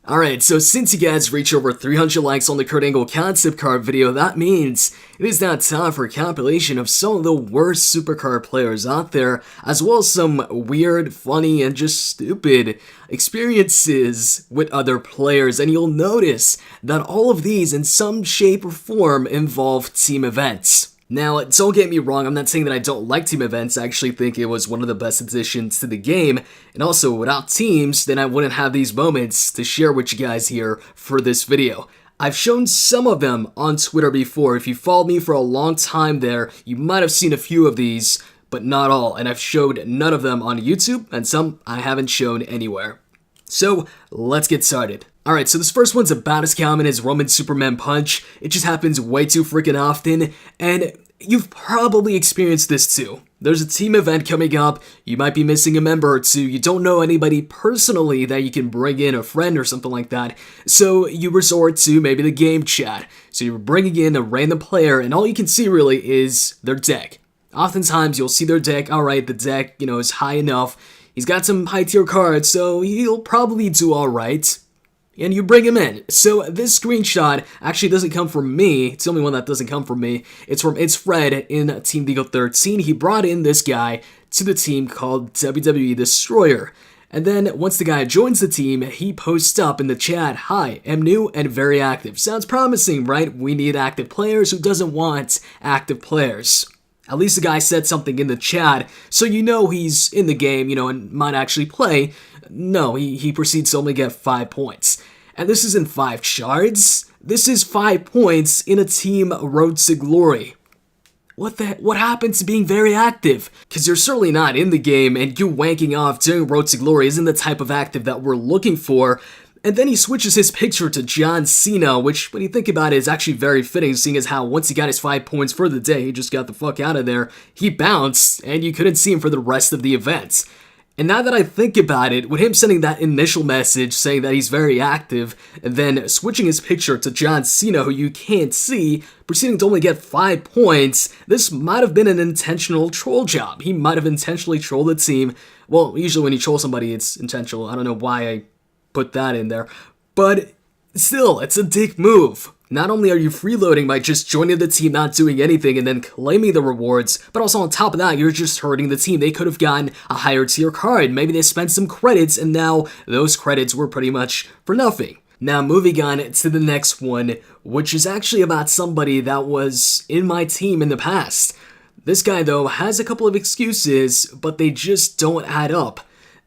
Alright, so since you guys reached over 300 likes on the Kurt Angle concept card video, that means it is now time for a compilation of some of the worst Supercard players out there, as well as some weird, funny, and just stupid experiences with other players. And you'll notice that all of these, in some shape or form, involve team events. Now, don't get me wrong, I'm not saying that I don't like team events. I actually think it was one of the best additions to the game, and also without teams, then I wouldn't have these moments to share with you guys here for this video. I've shown some of them on Twitter before. If you followed me for a long time there, you might have seen a few of these, but not all, and I've showed none of them on YouTube, and some I haven't shown anywhere. So, let's get started. Alright, so this first one's about as common as Roman Superman Punch. It just happens way too freaking often, and you've probably experienced this too. There's a team event coming up, you might be missing a member or two, you don't know anybody personally that you can bring in, a friend or something like that, so you resort to maybe the game chat. So you're bringing in a random player, and all you can see really is their deck. Oftentimes you'll see their deck, alright, the deck, is high enough, he's got some high tier cards, so he'll probably do alright. And you bring him in. So this screenshot actually doesn't come from me. It's the only one that doesn't come from me. It's from Itzfred in Team Legal 13. He brought in this guy to the team called WWE Destroyer. And then once the guy joins the team, he posts up in the chat, "Hi, am new and very active." Sounds promising, right? We need active players. Who doesn't want active players? At least the guy said something in the chat, so you know he's in the game, and might actually play. No, he proceeds to only get 5 points. And this isn't 5 shards. This is 5 points in a team road to glory. What happened to being very active? Because you're certainly not in the game, and you wanking off during road to glory isn't the type of active that we're looking for. And then he switches his picture to John Cena, which, when you think about it, is actually very fitting, seeing as how once he got his 5 points for the day, he just got the fuck out of there, he bounced, and you couldn't see him for the rest of the event. And now that I think about it, with him sending that initial message saying that he's very active, and then switching his picture to John Cena, who you can't see, proceeding to only get 5 points, this might have been an intentional troll job. He might have intentionally trolled the team. Well, usually when you troll somebody, it's intentional. I don't know why I put that in there, but still, it's a dick move. Not only are you freeloading by just joining the team, not doing anything, and then claiming the rewards, but also on top of that, you're just hurting the team. They could have gotten a higher tier card. Maybe they spent some credits, and now those credits were pretty much for nothing. Now, moving on to the next one, which is actually about somebody that was in my team in the past. This guy, though, has a couple of excuses, but they just don't add up.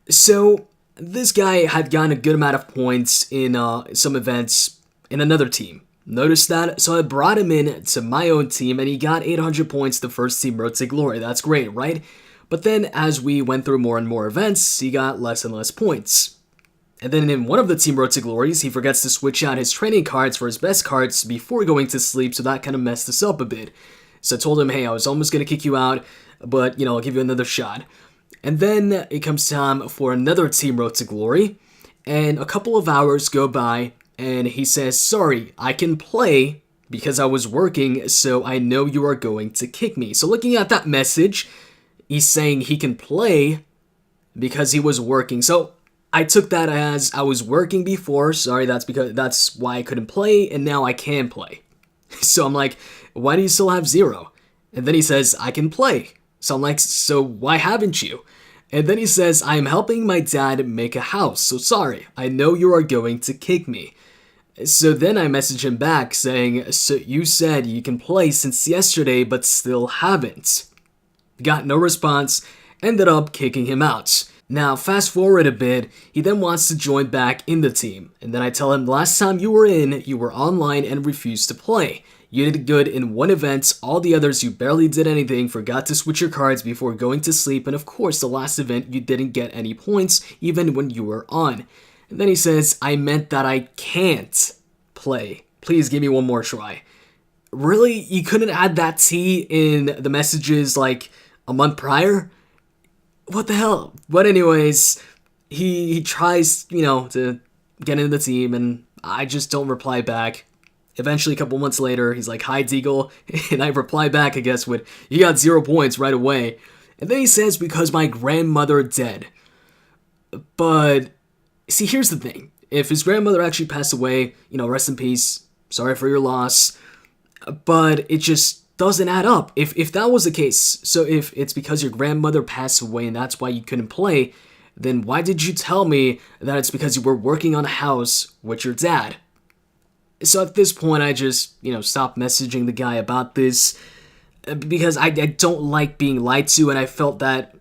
So, this guy had gotten a good amount of points in some events in another team. Notice that? So I brought him in to my own team, and he got 800 points the first team road to glory. That's great, right? But then as we went through more and more events, he got less and less points. And then in one of the team road to glories, he forgets to switch out his training cards for his best cards before going to sleep, so that kind of messed us up a bit. So I told him, hey, I was almost going to kick you out, but, I'll give you another shot. And then it comes time for another team road to glory, and a couple of hours go by, and he says, sorry, I can play because I was working, so I know you are going to kick me. So looking at that message, he's saying he can play because he was working. So I took that as I was working before, sorry, that's why I couldn't play, and now I can play. So I'm like, why do you still have 0? And then he says, I can play. So I'm like, so why haven't you? And then he says, I am helping my dad make a house, so sorry, I know you are going to kick me. So then I message him back saying, so you said you can play since yesterday but still haven't. Got no response, ended up kicking him out. Now fast forward a bit, he then wants to join back in the team, and then I tell him last time you were in, you were online and refused to play. You did good in one event, all the others you barely did anything, forgot to switch your cards before going to sleep, and of course the last event you didn't get any points even when you were on. And then he says, I meant that I can't play. Please give me one more try. Really? You couldn't add that T in the messages like a month prior? What the hell? But anyways, he tries, to get into the team, and I just don't reply back. Eventually, a couple months later, he's like, hi, Deagle, and I reply back, I guess, with, you got 0 points right away. And then he says, because my grandmother dead. But, see, here's the thing. If his grandmother actually passed away, rest in peace, sorry for your loss, but it just doesn't add up. If that was the case, so if it's because your grandmother passed away and that's why you couldn't play, then why did you tell me that it's because you were working on a house with your dad? So at this point, I just, stopped messaging the guy about this, because I don't like being lied to, and I felt that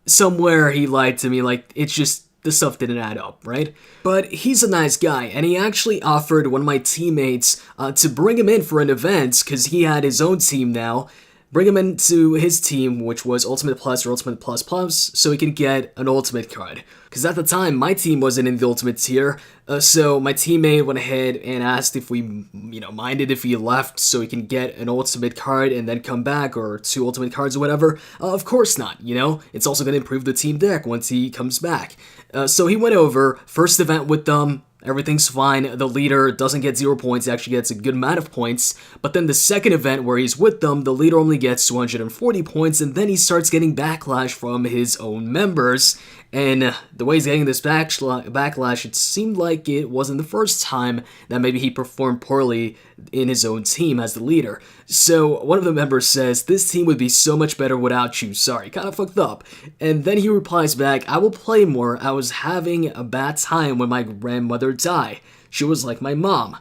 somewhere he lied to me. Like, it's just, the stuff didn't add up, right? But he's a nice guy, and he actually offered one of my teammates to bring him in for an event, because he had his own team now. Bring him into his team, which was Ultimate Plus or Ultimate Plus Plus, so he could get an Ultimate card. Because at the time, my team wasn't in the Ultimate tier, so my teammate went ahead and asked if we, minded if he left so he can get an Ultimate card and then come back, or 2 Ultimate cards or whatever. Of course not, It's also going to improve the team deck once he comes back. So he went over, first event with them. Everything's fine, the leader doesn't get 0 points, he actually gets a good amount of points, but then the second event where he's with them, the leader only gets 240 points, and then he starts getting backlash from his own members, and the way he's getting this backlash, it seemed like it wasn't the first time that maybe he performed poorly in his own team as the leader. So one of the members says, "This team would be so much better without you, sorry, kinda fucked up." And then he replies back, "I will play more, I was having a bad time when my grandmother died. She was like my mom."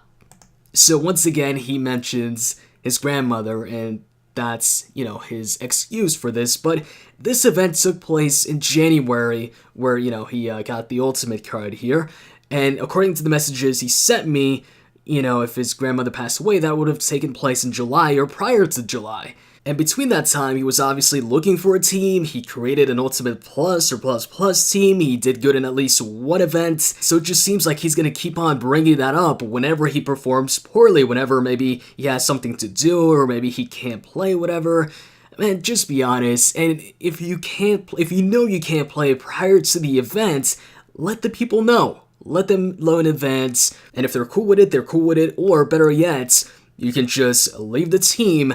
So once again, he mentions his grandmother, and that's, his excuse for this. But this event took place in January, where, he got the Ultimate card here. And according to the messages he sent me, if his grandmother passed away, that would have taken place in July or prior to July. And between that time, he was obviously looking for a team, he created an Ultimate Plus or Plus Plus team, he did good in at least one event, so it just seems like he's gonna keep on bringing that up whenever he performs poorly, whenever maybe he has something to do, or maybe he can't play, whatever. Man, just be honest, and if you know you can't play prior to the event, let the people know. Let them know in advance, and if they're cool with it, they're cool with it, or better yet, you can just leave the team,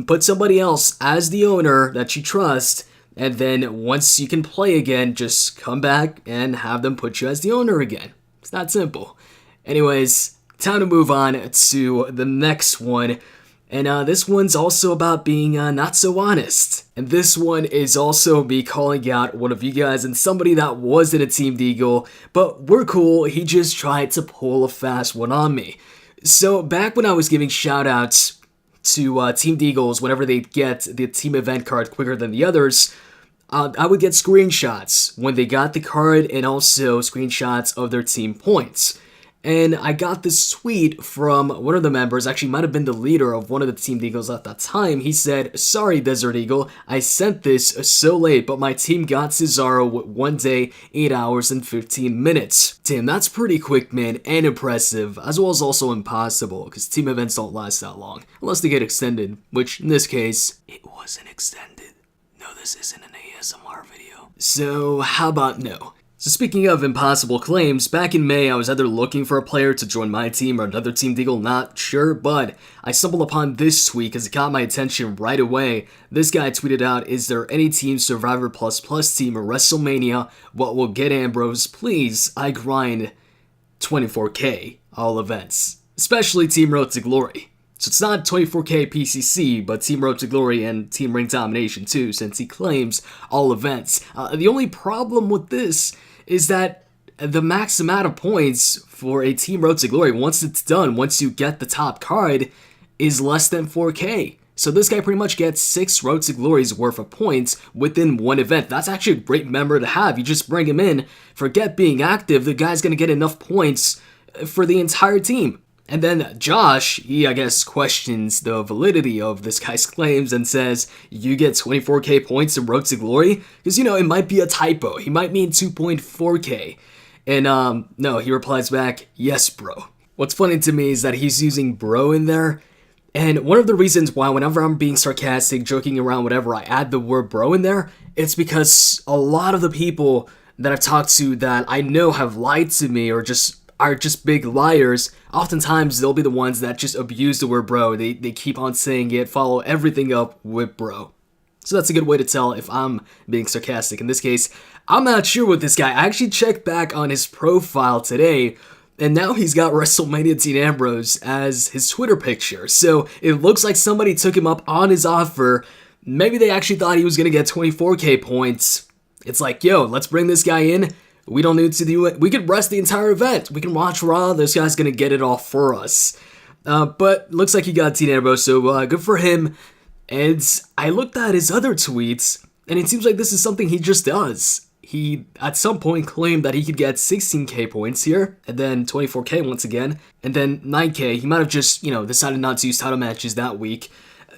put somebody else as the owner that you trust, and then once you can play again, just come back and have them put you as the owner again. It's that simple. Anyways, time to move on to the next one. And this one's also about being not so honest. And this one is also me calling out one of you guys and somebody that wasn't a Team Deagle, but we're cool, he just tried to pull a fast one on me. So back when I was giving shoutouts to Team Deagles whenever they get the team event card quicker than the others, I would get screenshots when they got the card, and also screenshots of their team points. And I got this tweet from one of the members, actually might have been the leader of one of the Team Deagles at that time. He said, "Sorry, Desert Eagle, I sent this so late, but my team got Cesaro with 1 day, 8 hours, and 15 minutes. Damn, that's pretty quick, man, and impressive, as well as also impossible, because team events don't last that long, unless they get extended, which in this case, it wasn't extended. No, this isn't an ASMR video. So, how about no? So speaking of impossible claims, back in May I was either looking for a player to join my team or another Team Deagle, not sure, but I stumbled upon this tweet because it got my attention right away. This guy tweeted out, "Is there any Team Survivor Plus Plus team or WrestleMania? What will get Ambrose? Please, I grind 24K, all events, especially Team Road to Glory." So it's not 24K PCC, but Team Road to Glory and Team Ring Domination too, since he claims all events. The only problem with this is that the max amount of points for a Team Road to Glory, once it's done, once you get the top card, is less than 4K. So this guy pretty much gets 6 Road to Glory's worth of points within one event. That's actually a great member to have. You just bring him in, forget being active, the guy's gonna get enough points for the entire team. And then Josh, he I guess questions the validity of this guy's claims and says, "You get 24K points in Road to Glory?" Because, it might be a typo. He might mean 2.4K. And no, he replies back, "Yes, bro." What's funny to me is that he's using bro in there. And one of the reasons why whenever I'm being sarcastic, joking around, whatever, I add the word bro in there, it's because a lot of the people that I've talked to that I know have lied to me or are just big liars, oftentimes they'll be the ones that just abuse the word bro. They keep on saying it, follow everything up with bro. So that's a good way to tell if I'm being sarcastic. In this case, I'm not sure with this guy. I actually checked back on his profile today, and now he's got WrestleMania Dean Ambrose as his Twitter picture. So it looks like somebody took him up on his offer. Maybe they actually thought he was going to get 24k points. It's like, yo, let's bring this guy in. We don't need to do it. We could rest the entire event. We can watch Raw. This guy's going to get it all for us. But looks like he got Dean Ambrose, so good for him. And I looked at his other tweets, and it seems like this is something he just does. He, at some point, claimed that he could get 16k points here, and then 24k once again, and then 9k. He might have just, decided not to use title matches that week.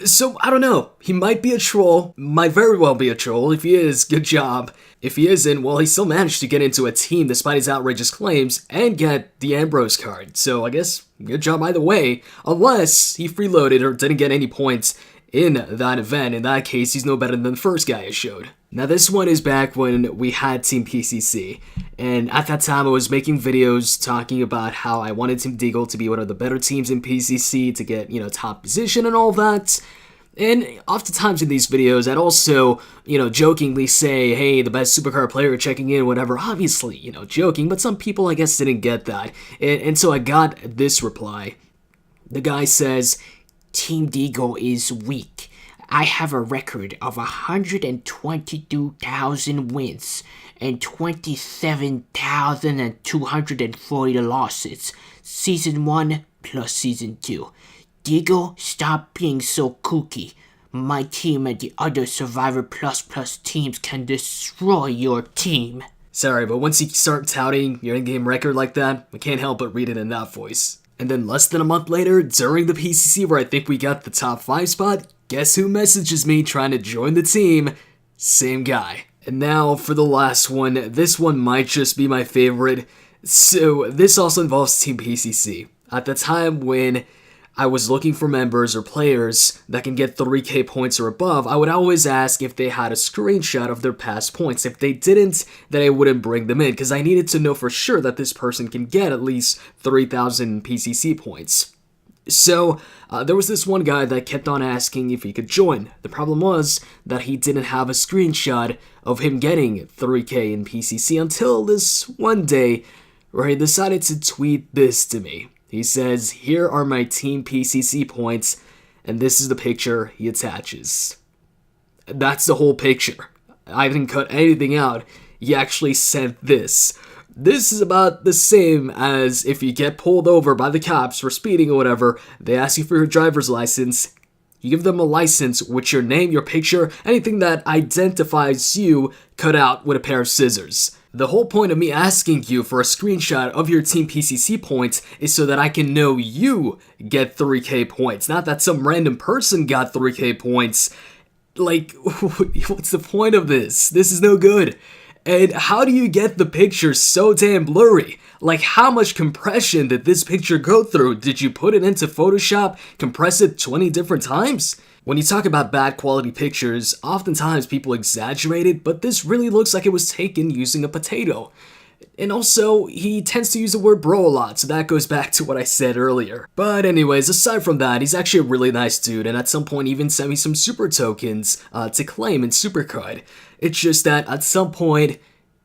So, I don't know. He might be a troll. Might very well be a troll. If he is, good job. If he isn't, well, he still managed to get into a team despite his outrageous claims and get the Ambrose card. So, I guess, good job either way. Unless he freeloaded or didn't get any points in that event. In that case, he's no better than the first guy I showed. Now, this one is back when we had Team PCC, and at that time I was making videos talking about how I wanted Team Deagle to be one of the better teams in PCC to get, top position and all that. And oftentimes in these videos, I'd also, jokingly say, hey, the best Supercard player checking in, whatever. Obviously, joking, but some people, I guess, didn't get that. And so I got this reply. The guy says, Team Deagle is weak. I have a record of 122,000 wins and 27,240 losses. Season 1 plus Season 2. Deagle, stop being so kooky. My team and the other Survivor Plus teams can destroy your team. Sorry, but once you start touting your in-game record like that, I can't help but read it in that voice. And then less than a month later, during the PCC where I think we got the top 5 spot, guess who messages me trying to join the team? Same guy. And now for the last one. This one might just be my favorite. So this also involves Team PCC. At the time when I was looking for members or players that can get 3k points or above, I would always ask if they had a screenshot of their past points. If they didn't, then I wouldn't bring them in, because I needed to know for sure that this person can get at least 3,000 PCC points. So, there was this one guy that kept on asking if he could join. The problem was that he didn't have a screenshot of him getting 3k in PCC until this one day where he decided to tweet this to me. He says, here are my Team PCC points, and this is the picture he attaches. That's the whole picture. I didn't cut anything out. He actually sent this. This is about the same as if you get pulled over by the cops for speeding or whatever, they ask you for your driver's license. You give them a license with your name, your picture, anything that identifies you cut out with a pair of scissors. The whole point of me asking you for a screenshot of your Team PCC points is so that I can know you get 3k points, not that some random person got 3k points. Like, what's the point of this? This is no good. And how do you get the picture so damn blurry? Like, how much compression did this picture go through? Did you put it into Photoshop, compress it 20 different times? When you talk about bad quality pictures, oftentimes people exaggerate it, but this really looks like it was taken using a potato. And also, he tends to use the word bro a lot, so that goes back to what I said earlier. But anyways, aside from that, he's actually a really nice dude, and at some point even sent me some super tokens to claim in Supercard. It's just that at some point,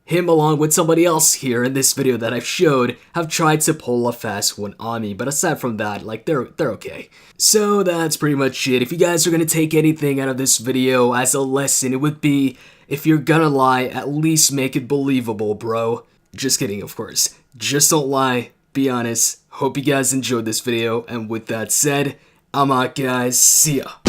him along with somebody else here in this video that I've showed have tried to pull a fast one on me, but aside from that, like, they're okay. So that's pretty much it. If you guys are gonna take anything out of this video as a lesson, it would be, if you're gonna lie, at least make it believable, bro. Just kidding, of course. Just don't lie, be honest. Hope you guys enjoyed this video, and with that said, I'm out, guys. See ya.